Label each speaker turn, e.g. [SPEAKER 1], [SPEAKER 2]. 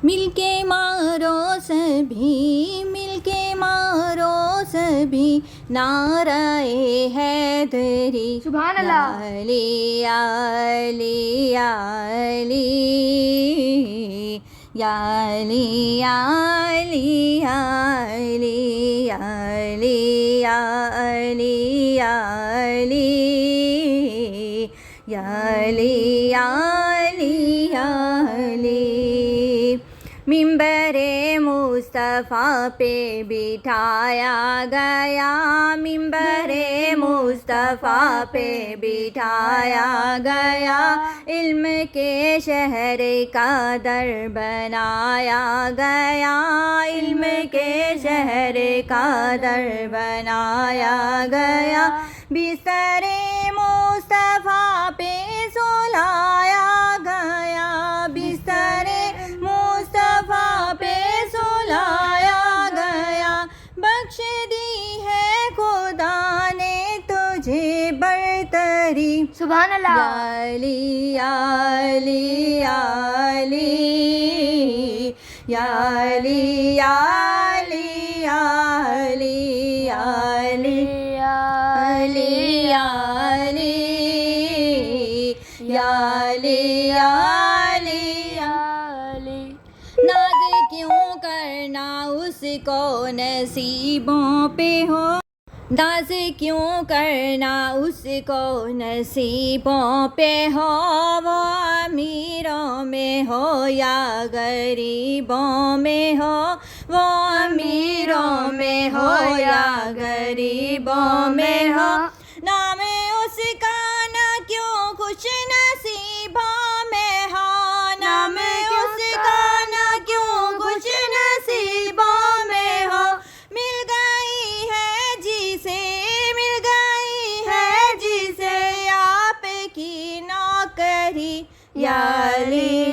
[SPEAKER 1] مل کے مارو سبھی، مل کے مارو سبھی نعرہ حیدری،
[SPEAKER 2] سبحان اللہ۔
[SPEAKER 1] یا علی یا علی یا علی، یا علی یا علی یا علی، یا علی یا علی یا علی، یا علی یا علی یا علی۔ منبر مصطفیٰ پہ بٹھایا گیا، منبر مصطفیٰ پہ بٹھایا گیا، علم کے شہر کا در بنایا گیا، علم کے شہر کا در بنایا گیا، بستر مصطفیٰ پہ سلایا گیا، بستر مصطفیٰ پہ سلایا گیا، بخش دی ہے خدا نے تجھے برتری،
[SPEAKER 2] سبحان اللہ۔
[SPEAKER 1] یا علی یا علی یا علی، یا علی یا علی یا علی، یا علی علی یا علی، یا علی یا علی یا علی۔ ناز کیوں کرنا اس کو نصیبوں پہ ہو، ناز کیوں کرنا اس کو نصیبوں پہ ہو، وہ امیروں میں ہو یا غریبوں میں ہو، وہ امیروں میں ہو یا غریبوں میں ہو، نام اس کا نہ کیوں خوش نصیبوں میں ہو، نام اس کا نہ کیوں خوش نصیبوں میں ہو، مل گئی ہے جسے، مل گئی ہے جسے آپ کی نوکری، یا علی